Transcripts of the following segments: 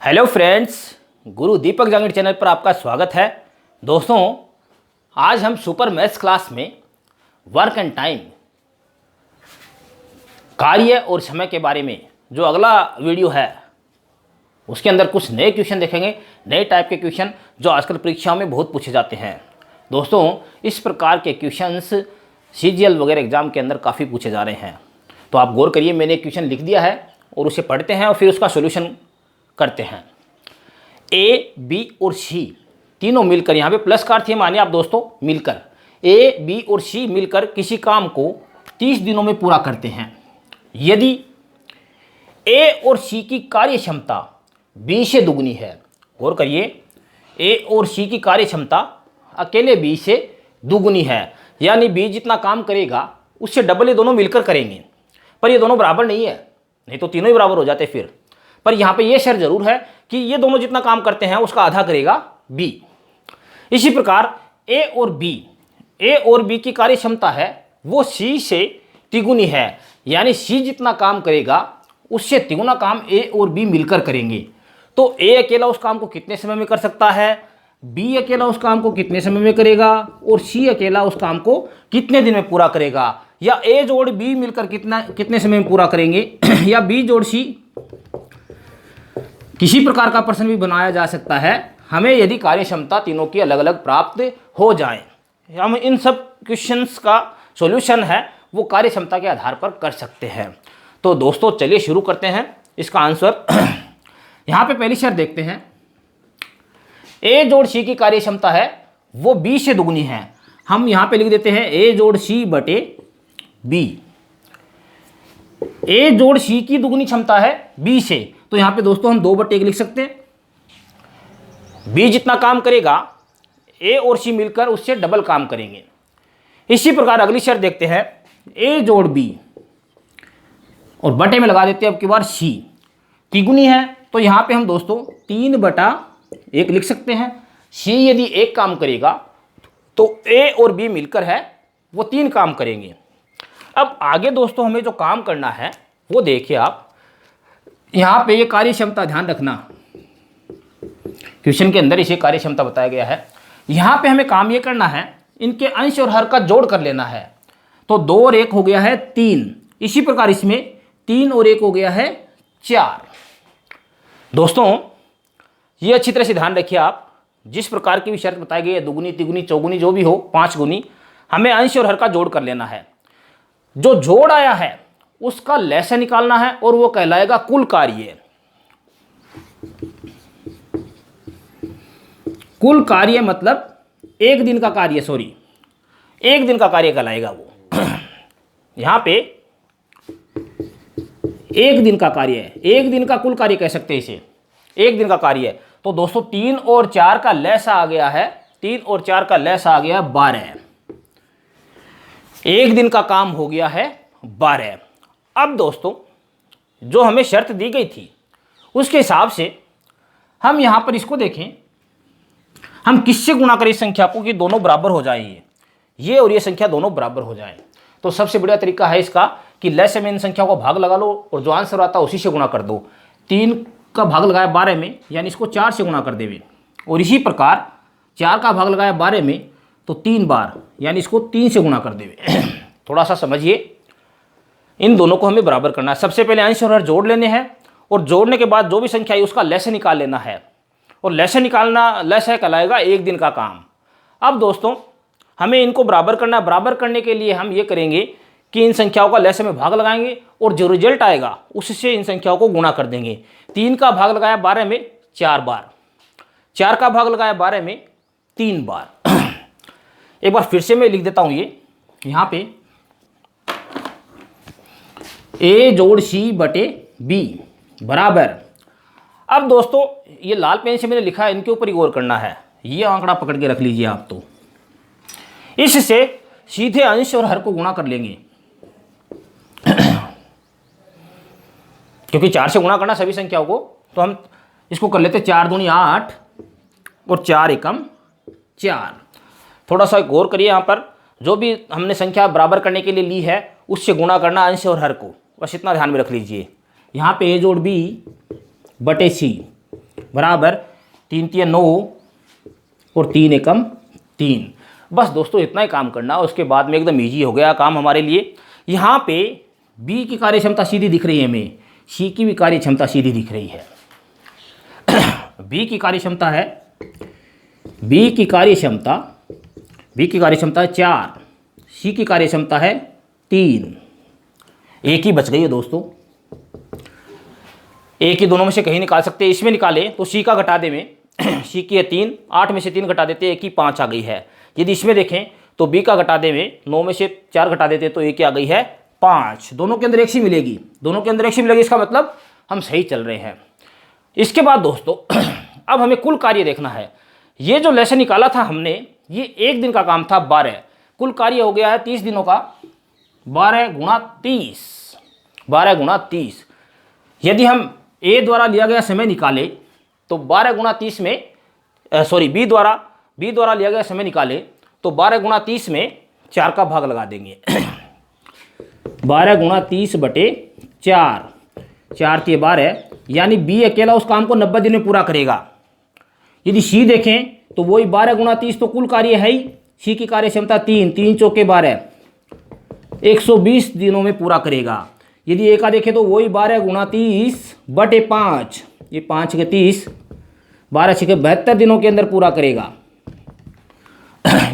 Hello friends, गुरु दीपक Jangad channel पर आपका स्वागत है। दोस्तों, आज हम सुपर मैथ्स क्लास में वर्क एंड टाइम, कार्य और समय के बारे में जो अगला वीडियो है उसके अंदर कुछ नए क्वेश्चन देखेंगे। नए टाइप के क्वेश्चन जो आजकल परीक्षाओं में बहुत पूछे जाते हैं। दोस्तों, इस प्रकार के क्वेश्चंस सीजीएल वगैरह एग्जाम के अंदर काफ़ी पूछे जा रहे हैं, तो आप गौर करिए। मैंने क्वेश्चन लिख दिया है और उसे पढ़ते हैं और फिर उसका सोल्यूशन करते हैं। ए, बी और सी तीनों मिलकर, यहाँ पे प्लस का अर्थ है मानिए आप दोस्तों मिलकर, ए, बी और सी मिलकर किसी काम को 30 दिनों में पूरा करते हैं। यदि ए और सी की कार्य क्षमता बी से दुगनी है, गौर करिए, ए और सी की कार्य क्षमता अकेले बी से दुगनी है, यानी बी जितना काम करेगा उससे डबल ये दोनों मिलकर करेंगे। पर ये दोनों बराबर नहीं है, नहीं तो तीनों ही बराबर हो जाते फिर। पर यहाँ पे ये शर्त जरूर है कि ये दोनों जितना काम करते हैं उसका आधा करेगा बी। इसी प्रकार ए और बी की कार्य क्षमता है वो सी से तिगुनी है, यानी सी जितना काम करेगा उससे तिगुना काम ए और बी मिलकर करेंगे। तो ए अकेला उस काम को कितने समय में कर सकता है, बी अकेला उस काम को कितने समय में करेगा और सी अकेला उस काम को कितने दिन में पूरा करेगा, या ए जोड़ बी मिलकर कितने समय में पूरा करेंगे या बी जोड़ सी। किसी प्रकार का प्रश्न भी बनाया जा सकता है हमें, यदि कार्य क्षमता तीनों की अलग अलग प्राप्त हो जाए। हम इन सब क्वेश्चंस का सॉल्यूशन है वो कार्य क्षमता के आधार पर कर सकते हैं। तो दोस्तों चलिए शुरू करते हैं इसका आंसर। यहाँ पे पहली शर्त देखते हैं, ए जोड़ सी की कार्य क्षमता है वो बी से दुगनी है। हम यहाँ पे लिख देते हैं ए जोड़ सी बटे बी। ए जोड़ सी की दुगनी क्षमता है बी से, तो यहां पे दोस्तों हम 2/1 लिख सकते हैं। बी जितना काम करेगा ए और सी मिलकर उससे डबल काम करेंगे। इसी प्रकार अगली शर्त देखते हैं, ए जोड़ बी और बटे में लगा देते हैं अब की बार सी। तिगुनी है तो यहां पे हम दोस्तों 3/1 लिख सकते हैं। सी यदि एक काम करेगा तो ए और बी मिलकर है वो 3 काम करेंगे। अब आगे दोस्तों हमें जो काम करना है वो देखिए आप, यहाँ पे ये कार्य क्षमता ध्यान रखना, क्वेश्चन के अंदर इसे कार्य क्षमता बताया गया है। यहाँ पे हमें काम ये करना है, इनके अंश और हर का जोड़ कर लेना है। तो 2 और 1 हो गया है 3। इसी प्रकार इसमें 3 और 1 हो गया है 4। दोस्तों ये अच्छी तरह से ध्यान रखिए आप, जिस प्रकार की भी शर्त बताई गई है, दुगुनी तिगुनी चौगुनी जो भी हो 5 गुनी, हमें अंश और हर का जोड़ कर लेना है। जो जोड़ आया है उसका लैसा निकालना है और वो कहलाएगा कुल कार्य। कुल कार्य मतलब एक दिन का कार्य, एक दिन का कार्य कहलाएगा वो। यहां पे एक दिन का कार्य है, एक दिन का कुल कार्य कह सकते हैं इसे, एक दिन का कार्य है। तो दोस्तों 3 और 4 का लैसा आ गया है, 3 और 4 का लैसा आ गया 12। एक दिन का काम हो गया है 12। अब दोस्तों जो हमें शर्त दी गई थी उसके हिसाब से हम यहां पर इसको देखें, हम किससे गुणा करें इस संख्या को कि दोनों बराबर हो जाए, ये और ये संख्या दोनों बराबर हो जाए। तो सबसे बढ़िया तरीका है इसका कि लैसे में इन संख्याओं को भाग लगा लो और जो आंसर आता है उसी से गुणा कर दो। 3 का भाग लगाया 12 में, यानी इसको 4 से गुणा कर देवे, और इसी प्रकार 4 का भाग लगाया 12 में तो 3 बार, यानी इसको 3 से गुणा कर देवे। थोड़ा सा समझिए, इन दोनों को हमें बराबर करना है। सबसे पहले अंश और हर जोड़ लेने हैं और जोड़ने के बाद जो भी संख्या है उसका लैसा निकाल लेना है, और लैसा निकालना, लैसा कहलाएगा एक दिन का काम। अब दोस्तों हमें इनको बराबर करना है। बराबर करने के लिए हम ये करेंगे कि इन संख्याओं का लैसे में भाग लगाएंगे और जो रिजल्ट आएगा उससे इन संख्याओं को गुणा कर देंगे। 3 का भाग लगाया 12 में 4 बार, 4 का भाग लगाया 12 में 3 बार। एक बार फिर से मैं लिख देता हूं ये यहाँ पे, ए जोड़ सी बटे बी बराबर। अब दोस्तों ये लाल पेन से मैंने लिखा है, इनके ऊपर ही गौर करना है। ये आंकड़ा पकड़ के रख लीजिए आप। तो इससे सीधे अंश और हर को गुणा कर लेंगे क्योंकि 4 से गुणा करना सभी संख्याओं को, तो हम इसको कर लेते 4 दूनी 8 और 4 एकम 4। थोड़ा सा गौर करिए, यहाँ पर जो भी हमने संख्या बराबर करने के लिए ली है उससे गुणा करना अंश और हर को, बस इतना ध्यान में रख लीजिए। यहाँ पे ए जोड़ बी बटे सी, बराबर 3 तिया 9 और 3 एकम 3। बस दोस्तों इतना ही काम करना, उसके बाद में एकदम ईजी हो गया काम हमारे लिए। यहाँ पे बी की कार्य क्षमता सीधी दिख रही है हमें, सी की भी कार्य क्षमता सीधी दिख रही है। बी की कार्य क्षमता है, बी की कार्य क्षमता है 4, सी की कार्य क्षमता है 3। एक ही बच गई है दोस्तों, एक ही दोनों में से कहीं निकाल सकते हैं। इसमें निकाले तो सी का घटा दे में सी की है 3, 8 में से 3 घटा देते एक ही 5 आ गई है। यदि इसमें देखें तो बी का घटा दे में 9 में से 4 घटा देते तो एक ही आ गई है 5। दोनों के अंदर एक सी मिलेगी, दोनों के अंदर एक सी मिलेगी, इसका मतलब हम सही चल रहे हैं। इसके बाद दोस्तों अब हमें कुल कार्य देखना है। ये जो लेसन निकाला था हमने, ये एक दिन का काम था 12, कुल कार्य हो गया है 30 दिनों का, 12 गुणा 30। यदि हम ए द्वारा लिया गया समय निकाले तो 12 गुणा 30 में बी द्वारा लिया गया समय निकाले तो 12 गुणा 30 में 4 का भाग लगा देंगे। 12 गुणा 30 बटे 4, 4 के 12, यानी बी अकेला उस काम को 90 दिन में पूरा करेगा। यदि सी देखें तो वही 12 गुणा 30 तो कुल कार्य है ही, सी की कार्य क्षमता 3, 3 चौके 12, 120 दिनों में पूरा करेगा। यदि ए का देखें तो वही 12 गुणा 30 बटे 5, ये 5 के 30, 12 6 के 72 दिनों के अंदर पूरा करेगा।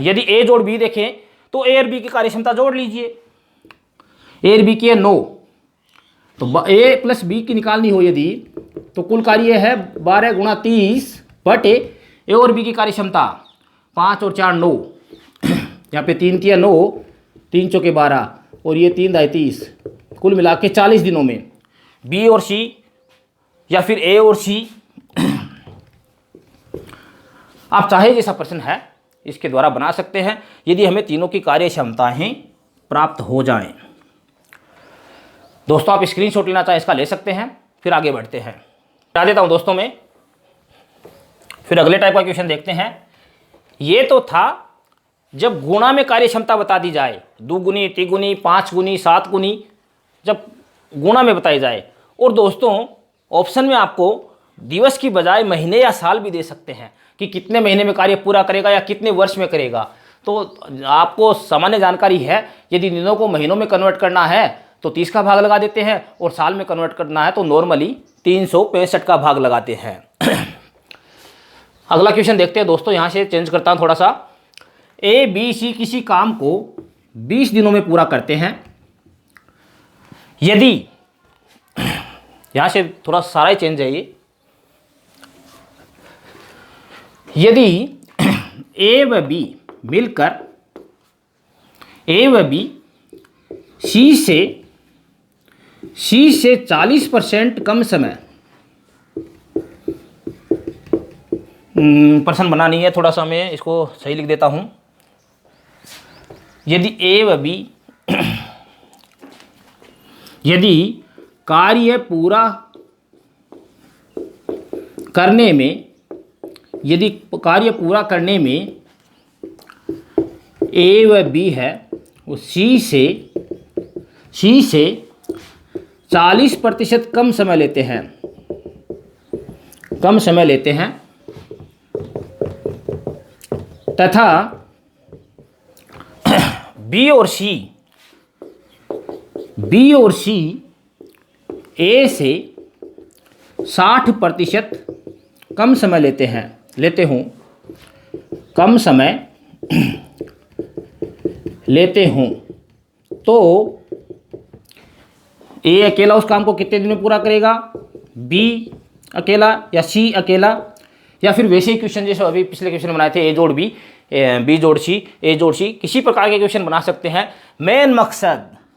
यदि ए जोड़ बी देखें तो ए और बी की कार्य क्षमता जोड़ लीजिए, ए और बी की है 9, तो ए प्लस बी की निकालनी हो यदि तो कुल कार्य है 12 गुणा 30 बटे ए और बी की कार्य क्षमता 5 और 4 9, यहाँ पे 3 तिया 9, 3 चौके 12 और ये 3 दाई 30, कुल मिला के 40 दिनों में बी और सी या फिर ए और सी, आप चाहे जैसा प्रश्न है इसके द्वारा बना सकते हैं, यदि हमें तीनों की कार्य क्षमताएं प्राप्त हो जाएं। दोस्तों आप स्क्रीनशॉट लेना चाहें इसका ले सकते हैं। फिर आगे बढ़ते हैं, बता देता हूं दोस्तों में, फिर अगले टाइप का क्वेश्चन देखते हैं। ये तो था जब गुणा में कार्य क्षमता बता दी जाए, 2 गुनी, 3 गुनी, 5 गुनी, 7 गुनी, जब गुणा में बताई जाए। और दोस्तों ऑप्शन में आपको दिवस की बजाय महीने या साल भी दे सकते हैं कि कितने महीने में कार्य पूरा करेगा या कितने वर्ष में करेगा। तो आपको सामान्य जानकारी है, यदि दिनों को महीनों में कन्वर्ट करना है तो 30 का भाग लगा देते हैं, और साल में कन्वर्ट करना है तो नॉर्मली 365 का भाग लगाते हैं। अगला क्वेश्चन देखते हैं दोस्तों, यहाँ से चेंज करता हूँ थोड़ा सा। ए बी सी किसी काम को 20 दिनों में पूरा करते हैं। यदि यहाँ से थोड़ा सारा ही चेंज है ये, यदि ए व बी मिलकर सी से 40% कम समय, प्रश्न बना नहीं है, थोड़ा सा मैं इसको सही लिख देता हूं। यदि ए व बी यदि कार्य पूरा करने में ए व बी है वो सी से 40% कम समय लेते हैं तथा बी और सी ए से 60% कम समय लेते हों तो ए अकेला उस काम को कितने दिन में पूरा करेगा, बी अकेला या सी अकेला, या फिर वैसे ही क्वेश्चन जैसे अभी पिछले क्वेश्चन बनाए थे, ए जोड़ बी, बी जोड़ सी, ए जोड़ सी, किसी प्रकार के क्वेश्चन बना सकते हैं।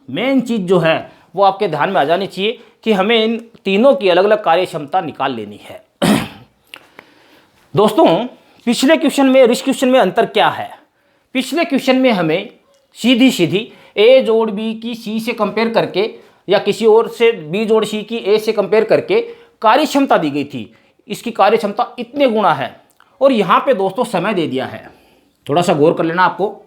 मेन चीज़ जो है वो आपके ध्यान में आ जानी चाहिए कि हमें इन तीनों की अलग अलग कार्य क्षमता निकाल लेनी है। दोस्तों पिछले क्वेश्चन में और इस क्वेश्चन में अंतर क्या है? पिछले क्वेश्चन में हमें सीधी ए जोड़ बी की सी से कंपेयर करके या किसी और से बी जोड़ सी की ए से कंपेयर करके कार्य क्षमता दी गई थी, इसकी कार्य क्षमता इतने गुना है, और यहाँ पे दोस्तों समय दे दिया है। थोड़ा सा गौर कर लेना आपको,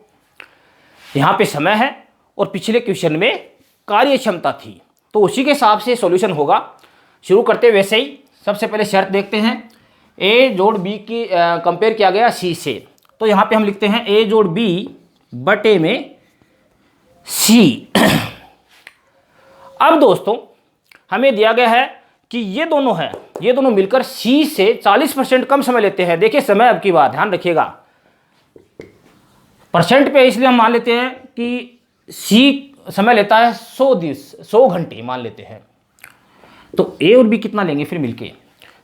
यहाँ पे समय है और पिछले क्वेश्चन में कार्य क्षमता थी, तो उसी के हिसाब से सॉल्यूशन होगा। शुरू करते वैसे ही सबसे पहले शर्त देखते हैं, ए जोड़ बी की कंपेयर किया गया सी से, तो यहाँ पे हम लिखते हैं ए जोड़ बी बटे में सी। अब दोस्तों हमें दिया गया है कि ये दोनों मिलकर सी से 40% कम समय लेते हैं। देखिए समय अब की बात ध्यान रखिएगा, परसेंट पे इसलिए हम मान लेते हैं कि सी समय लेता है 100 घंटे मान लेते हैं। तो ए और बी कितना लेंगे फिर मिलके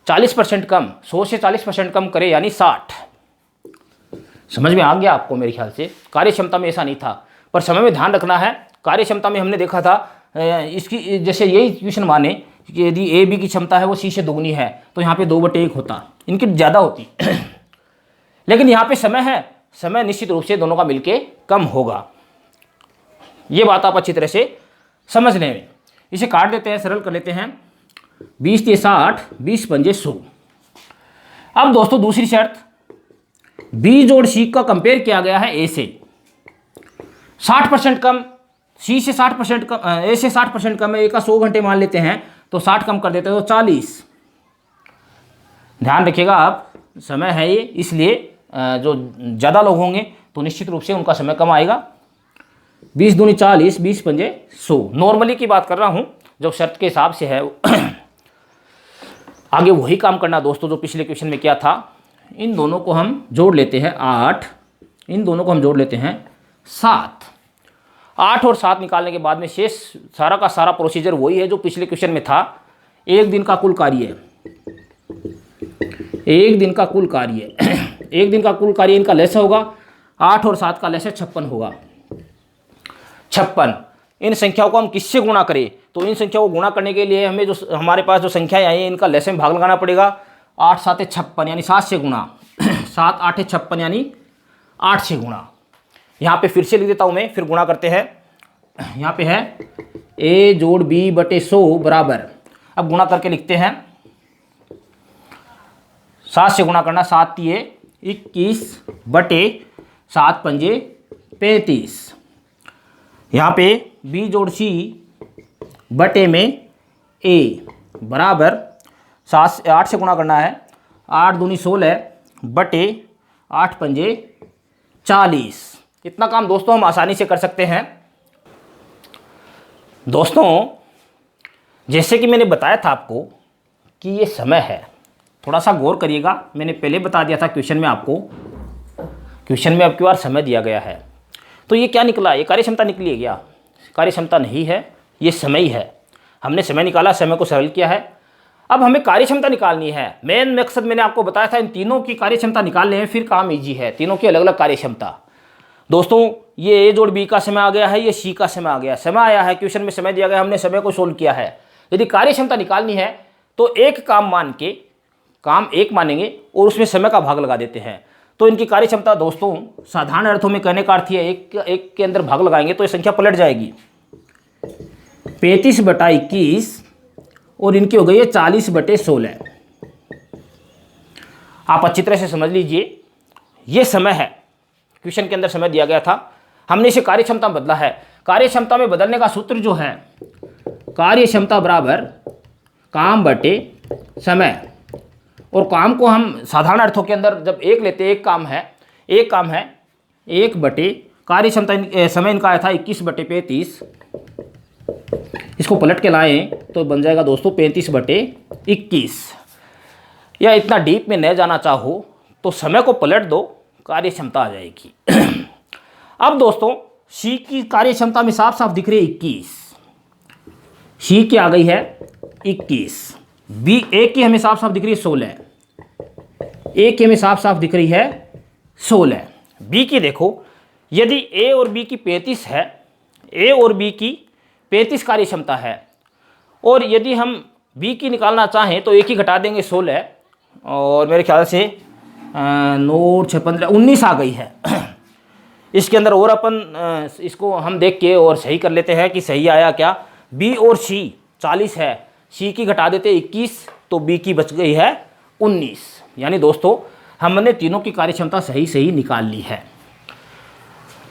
40% कम, 100 से 40% कम करे यानी 60। समझ में आ गया आपको मेरे ख्याल से। कार्य क्षमता में ऐसा नहीं था, पर समय में ध्यान रखना है। कार्य क्षमता में हमने देखा था इसकी, जैसे यही इक्वेशन माने कि यदि ए बी की क्षमता है वो सी से दोगुनी है तो यहाँ पे 2/1 होता, इनकी ज़्यादा होती। लेकिन यहाँ पे समय है, समय निश्चित रूप से दोनों का मिलके कम होगा। ये बात आप अच्छी तरह से समझ लें। इसे काट देते हैं, सरल कर लेते हैं। 20 × 60, 20 × 5 = 100। अब दोस्तों दूसरी शर्त, बी जोड़ सी का कंपेयर किया गया है ए से। 60% कम, सी से 60% कम, ए से 60% कम है। ए का 100 घंटे मान लेते हैं तो 60 कम कर देते हैं तो 40। ध्यान रखिएगा आप, समय है ये, इसलिए जो ज़्यादा लोग होंगे तो निश्चित रूप से उनका समय कम आएगा। 20 दूनी 40, 20 × 5 = 100। नॉर्मली की बात कर रहा हूँ, जो शर्त के हिसाब से है। आगे वही काम करना दोस्तों जो पिछले क्वेश्चन में किया था। इन दोनों को हम जोड़ लेते हैं 8, इन दोनों को हम जोड़ लेते हैं 7। 8 और 7 निकालने के बाद में शेष सारा का सारा प्रोसीजर वही है जो पिछले क्वेश्चन में था। एक दिन का कुल कार्य, एक दिन का कुल कार्य, एक दिन का कुल कार्य इनका लैसा होगा। 8 और 7 का लैसा 56 होगा। 56। इन संख्याओं को हम किससे गुणा करें, तो इन संख्याओं को गुणा करने के लिए हमें जो हमारे पास जो संख्याएं आई हैं इनका लैसे में भाग लगाना पड़ेगा। 8 × 7 = 56 यानी 7 से गुणा, 7 × 8 = 56 यानी 8 से गुणा। यहाँ पे फिर से लिख देता हूँ मैं, फिर गुणा करते हैं। यहाँ पे है ए जोड़ बी बटे 100 बराबर, अब गुणा करके लिखते हैं। 7 से गुणा करना, 7 × 3 = 21 बटे 7 × 5 = 35। यहाँ पे बी जोड़ सी बटे में ए बराबर 8 से गुणा करना है। 8 दूनी 16 बटे 8 × 5 = 40। इतना काम दोस्तों हम आसानी से कर सकते हैं। दोस्तों जैसे कि मैंने बताया था आपको कि ये समय है, थोड़ा सा गौर करिएगा। मैंने पहले बता दिया था क्वेश्चन में आपको, क्वेश्चन में अब की बार समय दिया गया है। तो ये क्या निकला, ये कार्य क्षमता निकली है क्या? कार्य क्षमता नहीं है, ये समय ही है। हमने समय निकाला, समय को सरल किया है। अब हमें कार्य क्षमता निकालनी है। मेन मकसद मैंने आपको बताया था, इन तीनों की कार्य क्षमता निकालने हैं, फिर काम इजी है। तीनों की अलग अलग कार्य क्षमता। दोस्तों ये ए जोड़ बी का समय आ गया है, ये सी का समय आ गया, समय आया है, क्वेश्चन में समय दिया गया, हमने समय को सोल्व किया है। यदि कार्य क्षमता निकालनी है तो एक काम मान के, काम एक मानेंगे और उसमें समय का भाग लगा देते हैं। तो इनकी कार्य क्षमता दोस्तों साधारण अर्थों में कहने का अर्थ है, एक के अंदर भाग लगाएंगे तो ये संख्या पलट जाएगी। 35/21 और इनकी हो गई है 40/16। आप अच्छी तरह से समझ लीजिए, ये समय है, क्वेश्चन के अंदर समय दिया गया था, हमने इसे कार्य क्षमता में बदला है। कार्य क्षमता में बदलने का सूत्र जो है, कार्य क्षमता बराबर काम बटे समय। और काम को हम साधारण अर्थों के अंदर जब एक लेते हैं, एक काम है 1 बटे कार्य क्षमता, समय इनका आया था 21/35, इसको पलट के लाएं तो बन जाएगा दोस्तों 35/21। या इतना डीप में न जाना चाहो तो समय को पलट दो, कार्य क्षमता आ जाएगी। अब दोस्तों सी की कार्य क्षमता में साफ साफ दिख रही है 21, सी की आ गई है 21। बी ए की हमें साफ साफ दिख रही है 16, ए की हमें साफ साफ दिख रही है 16। बी की देखो, यदि ए और बी की 35 है, ए और बी की 35 कार्य क्षमता है, और यदि हम बी की निकालना चाहें तो एक ही घटा देंगे 16, और मेरे ख्याल से 9 6 15 19 आ गई है। इसके अंदर और अपन इसको हम देख के और सही कर लेते हैं कि सही आया क्या। बी और सी 40 है, सी की घटा देते 21 तो बी की बच गई है 19। यानी दोस्तों हमने तीनों की कार्य क्षमता सही निकाल ली है।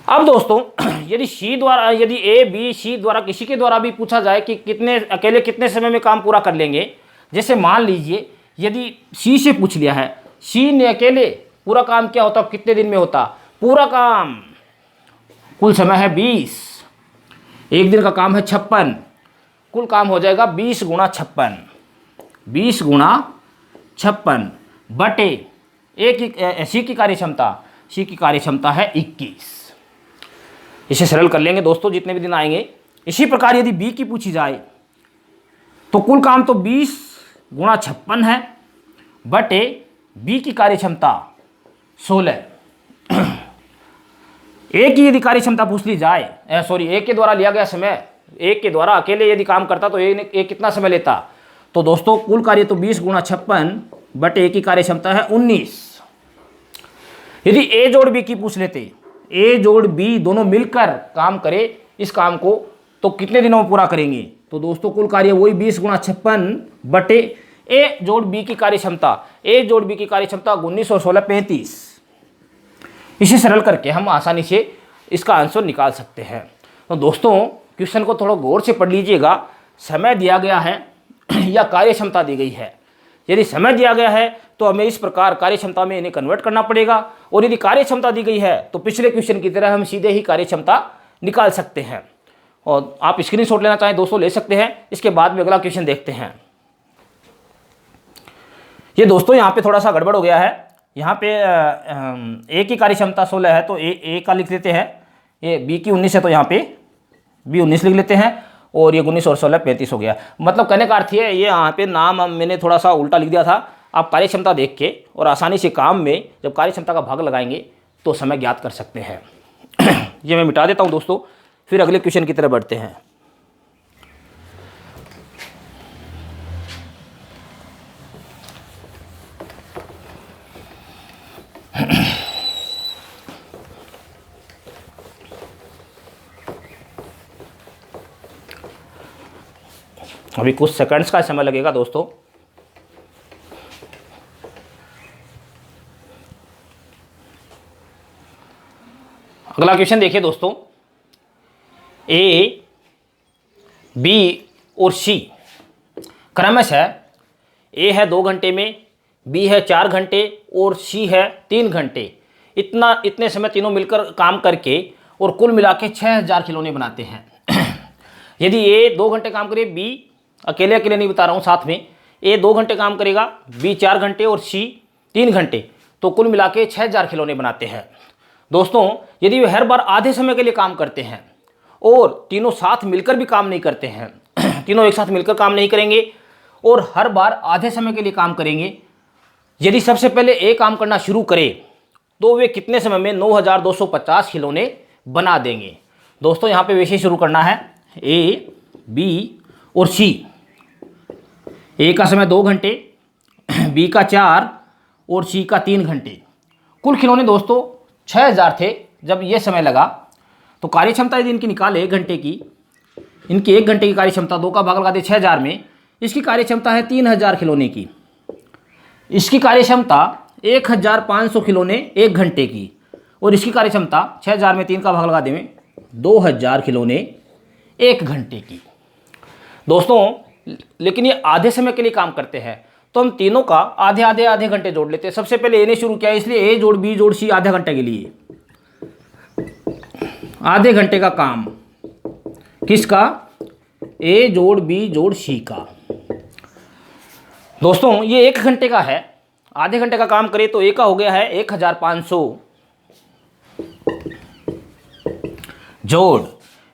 अब दोस्तों यदि सी द्वारा, यदि ए बी सी द्वारा किसी के द्वारा भी पूछा जाए कि कितने समय में काम पूरा कर लेंगे, जैसे मान लीजिए यदि सी से पूछ लिया है, सी ने अकेले पूरा काम क्या होता, कितने दिन में होता पूरा काम, कुल समय है 20, एक दिन का काम है 56, कुल काम हो जाएगा 20 गुणा 56, 20 गुणा 56 बटे एक की सी की कार्यक्षमता, सी की कार्यक्षमता है 21। इसे सरल कर लेंगे दोस्तों जितने भी दिन आएंगे। इसी प्रकार यदि बी की पूछी जाए तो कुल काम तो 20 गुणा 56 है बटे बी की कार्यक्षमता 16। ए की यदि कार्यक्षमता पूछ ली जाए, ए के द्वारा लिया गया समय, ए के द्वारा अकेले यदि काम करता तो ए कितना समय लेता, तो दोस्तों कुल कार्य तो 20 गुणा 56 बटे ए की कार्यक्षमता है 19। यदि ए जोड़ बी की पूछ लेते, ए जोड़ बी दोनों मिलकर काम करे इस काम को, तो कितने दिनों में पूरा करेंगे, तो दोस्तों कुल कार्य वही 20 गुणा 56 बटे ए जोड़ बी की कार्यक्षमता, ए जोड़ बी की कार्यक्षमता 19 और 16 35। इसे सरल करके हम आसानी से इसका आंसर निकाल सकते हैं। तो दोस्तों क्वेश्चन को थोड़ा गौर से पढ़ लीजिएगा। समय दिया गया है या कार्यक्षमता दी गई है। यदि समय दिया गया है तो हमें इस प्रकार कार्यक्षमता में इन्हें कन्वर्ट करना पड़ेगा, और यदि कार्यक्षमता दी गई है तो पिछले क्वेश्चन की तरह हम सीधे ही कार्यक्षमता निकाल सकते हैं। और आप स्क्रीनशॉट लेना चाहें दोस्तों ले सकते हैं। इसके बाद में अगला क्वेश्चन देखते हैं। ये दोस्तों यहाँ पे थोड़ा सा गड़बड़ हो गया है। यहाँ पे ए की कार्यक्षमता 16 है तो ए का लिख लेते हैं, ये बी की 19 है तो यहाँ पे बी 19 लिख लेते हैं, और ये 19 और 16 35 हो गया। मतलब कहने का अर्थ है ये यहाँ पे नाम मैंने थोड़ा सा उल्टा लिख दिया था। आप कार्यक्षमता देख के और आसानी से काम में जब कार्यक्षमता का भाग लगाएंगे तो समय ज्ञात कर सकते हैं। ये मैं मिटा देता हूँ दोस्तों, फिर अगले क्वेश्चन की तरफ बढ़ते हैं। अभी कुछ सेकंड्स का समय लगेगा दोस्तों। अगला क्वेश्चन देखिए दोस्तों, ए, बी और सी क्रमशः ए है 2 घंटे में, बी है 4 घंटे और सी है 3 घंटे। इतने समय तीनों मिलकर काम करके और कुल मिला के 6000 खिलौने बनाते हैं। यदि ए 2 घंटे काम करे, बी अकेले नहीं बता रहा हूँ, साथ में ए 2 घंटे काम करेगा, बी 4 घंटे और सी 3 घंटे, तो कुल मिला के 6000 खिलौने बनाते हैं। दोस्तों यदि वे हर बार आधे समय के लिए काम करते हैं और तीनों साथ मिलकर भी काम नहीं करते हैं, तीनों एक साथ मिलकर काम नहीं करेंगे और हर बार आधे समय के लिए काम करेंगे, यदि सबसे पहले ए काम करना शुरू करे तो वे कितने समय में 9250 खिलौने बना देंगे। दोस्तों यहाँ पे वैसे ही शुरू करना है, ए, बी और सी। ए का समय 2 घंटे, बी का 4 और सी का 3 घंटे। कुल खिलौने दोस्तों 6000 थे जब ये समय लगा। तो कार्यक्षमता यदि इनकी निकाले 1 घंटे की, इनकी 1 घंटे की कार्यक्षमता 2 का भाग लगा दे 6000 में, इसकी कार्यक्षमता है 3000 खिलौने की। इसकी कार्यक्षमता 1500 खिलौने 1 घंटे की, और इसकी कार्यक्षमता 6000 में 3 का भाग लगा दें 2000 खिलौने 1 घंटे की। दोस्तों लेकिन ये आधे समय के लिए काम करते हैं, तो हम तीनों का आधे घंटे जोड़ लेते हैं। सबसे पहले ए ने शुरू किया, इसलिए ए जोड़ बी जोड़ सी आधे घंटे के लिए, आधे घंटे का काम किसका, ए जोड़ बी जोड़ सी का। दोस्तों ये 1 घंटे का है, आधे घंटे का काम करे तो ए का हो गया है 1500 जोड़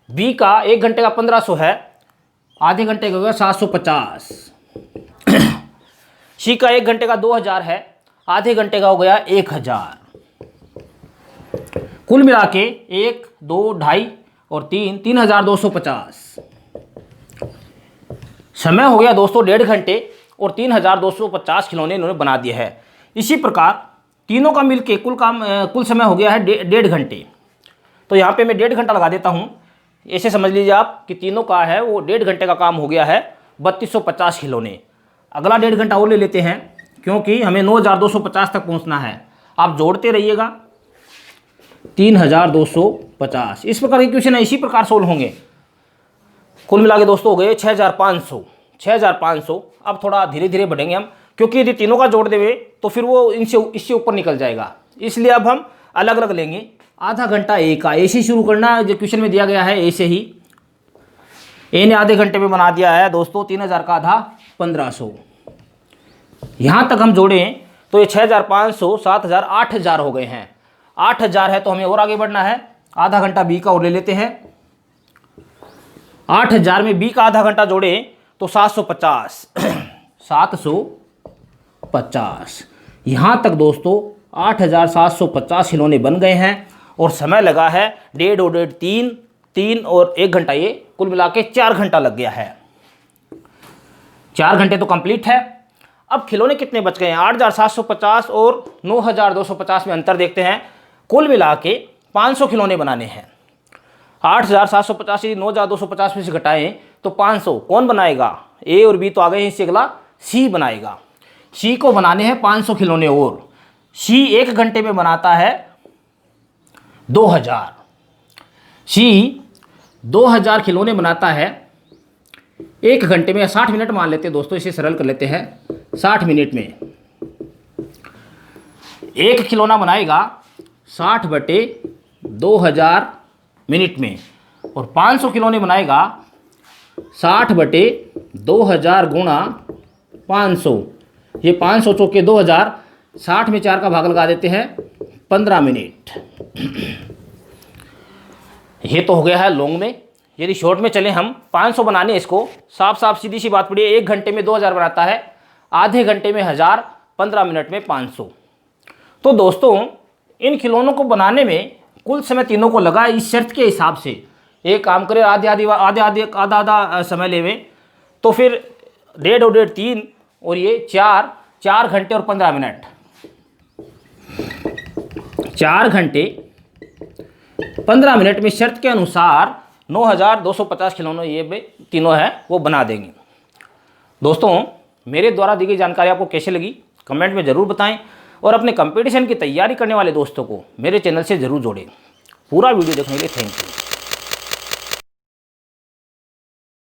बी का 1 घंटे का 1500 है, आधे घंटे का हो गया 750। सी का 1 घंटे का 2000 है, आधे घंटे का हो गया 1000। कुल मिला के 1, 2, 2.5 और 3, 3250। समय हो गया दोस्तों 1.5 घंटे और 3250 खिलौने इन्होंने बना दिए है। इसी प्रकार तीनों का मिलके कुल समय हो गया है 1.5 घंटे। तो यहाँ पे मैं 1.5 घंटा लगा देता हूँ। ऐसे समझ लीजिए आप कि तीनों का है वो 1.5 घंटे का काम हो गया है 3250 खिलौने। अगला 1.5 घंटा और ले लेते हैं क्योंकि हमें 9250 तक पहुँचना है। आप जोड़ते रहिएगा 3250। इस प्रकार के क्वेश्चन इसी प्रकार सोल्व होंगे। कुल मिला के दोस्तों हो गए 6500। अब थोड़ा धीरे धीरे बढ़ेंगे हम क्योंकि यदि तीनों का जोड़ देवे तो फिर वो इससे ऊपर निकल जाएगा। इसलिए अब हम अलग अलग लेंगे। आधा घंटा ए का, ए से शुरू करना, जो क्वेश्चन में दिया गया है ए से ही। ए ने आधे घंटे में बना दिया है दोस्तों 3000 का आधा 1500। यहाँ तक हम जोड़ें तो ये 6500, 7000, 8000 हो गए हैं। 8000 है तो हमें और आगे बढ़ना है। आधा घंटा बी का और ले लेते हैं। 8000 में बी का आधा घंटा जोड़े तो 750 750। यहाँ तक दोस्तों 8750 खिलौने बन गए हैं और समय लगा है 1.5 और 1.5 3 और 1 घंटा, ये कुल मिला के 4 घंटा लग गया है। 4 घंटे तो कंप्लीट है। अब खिलौने कितने बच गए हैं? 8750 और 9250 में अंतर देखते हैं। कुल मिला के 500 खिलौने बनाने हैं। 8750 यदि 9250 में से घटाएं तो 500 कौन बनाएगा? ए और बी तो आ गए हैं, इससे अगला सी बनाएगा। सी को बनाने हैं 500 खिलौने और सी 1 घंटे में बनाता है 2000। सी 2000 खिलौने बनाता है 1 घंटे में, 60 मिनट मान लेते हैं दोस्तों, इसे सरल कर लेते हैं। 60 मिनट में एक खिलौना बनाएगा 60/2000 मिनट में, और 500 खिलौने बनाएगा 60/2000 गुणा 500। ये 500 चौके 2000, 60 में 4 का भाग लगा देते हैं 15 मिनट। ये तो हो गया है लॉन्ग में। यदि शॉर्ट में चले हम, 500 बनाने इसको, साफ साफ सीधी सी बात पड़ी है। 1 घंटे में 2000 बनाता है, आधे घंटे में 1000, 15 मिनट में 500। तो दोस्तों इन खिलौनों को बनाने में कुल समय तीनों को लगा इस शर्त के हिसाब से। एक काम करें आधा समय लेवे तो फिर 1.5 और 1.5 3 और ये 4 घंटे और 15 मिनट। 4 घंटे 15 मिनट में शर्त के अनुसार 9250 खिलौने ये तीनों है वो बना देंगे। दोस्तों मेरे द्वारा दी गई जानकारी आपको कैसे लगी कमेंट में ज़रूर बताएं, और अपने कंपटीशन की तैयारी करने वाले दोस्तों को मेरे चैनल से ज़रूर जोड़ें। पूरा वीडियो देखने के लिए थैंक यू।